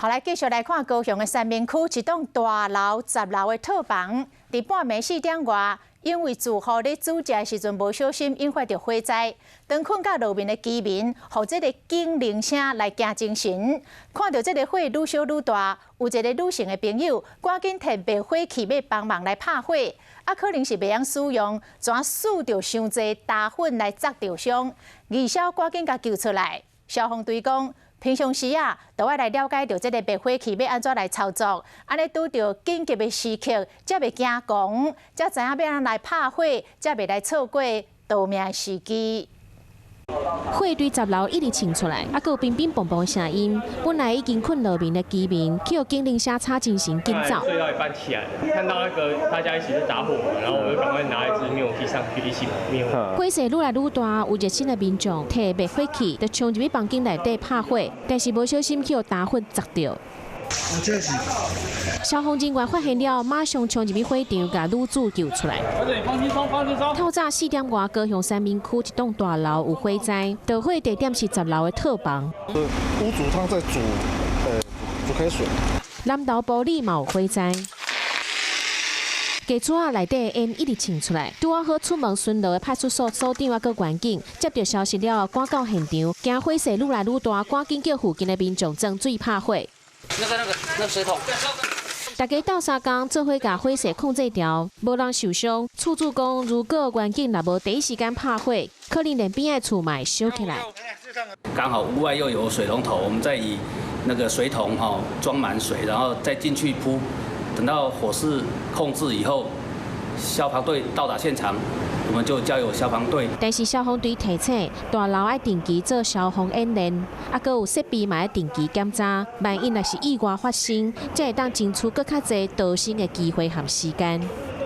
后来继续来看高雄的三民区一栋大楼10楼的套房，伫半暝4点外，因为住户咧煮食的时阵无小心引发着火灾，当困到路面的居民，互这个警铃声来惊精神。看到这个火愈烧愈大，有一个女性的朋友赶紧摕灭火器要帮忙来拍火，可能是袂晓使用，怎使着伤济打粉来砸着伤，二小赶紧甲救出来。消防队讲。平常时都要来了解到这个灭火器要安怎来操作，安尼拄到紧急的时刻，才袂惊狂，才知影要安来拍火，才袂来错过逃命时机。火对10楼一直冲出来，还有乒乒乓乓的声音。本来已经困落眠的居民，去有警铃声插进行紧走。睡到一半起来，看到那个大家一起在打火，然后我就赶快拿一支灭火器上去一起灭火。火势愈来愈大，有热心的民众摕灭火器，就冲入去房间内底拍火，但是无小心去有打火砸到。消防人员发现了，马上冲入去火场，把女子救出来。透早4点外，高雄三民区一栋大楼有火灾，导火地点是10楼的套房。屋主他在煮开水。南投玻璃嘛有火灾。家厝内底烟一直冲出来，拄好出门巡逻的派出所所长个员警接到消息了，赶到现场，惊火势愈来愈大，赶紧叫附近的民众装水拍火。那水桶。大家斗相共做伙把火势控制掉，无人受伤。厝主讲，如果员警若无第一时间拍火，可能连边的厝嘛会烧起来。刚好屋外又有水龙头，我们再以那个水桶装满水，然后再进去扑。等到火势控制以后，消防队到达现场。我们就交由消防队。但是消防队提醒，大楼要定期做消防演练，阁有设备嘛要定期检查。万一若是意外发生，才会当争取更较侪逃生的机会和时间。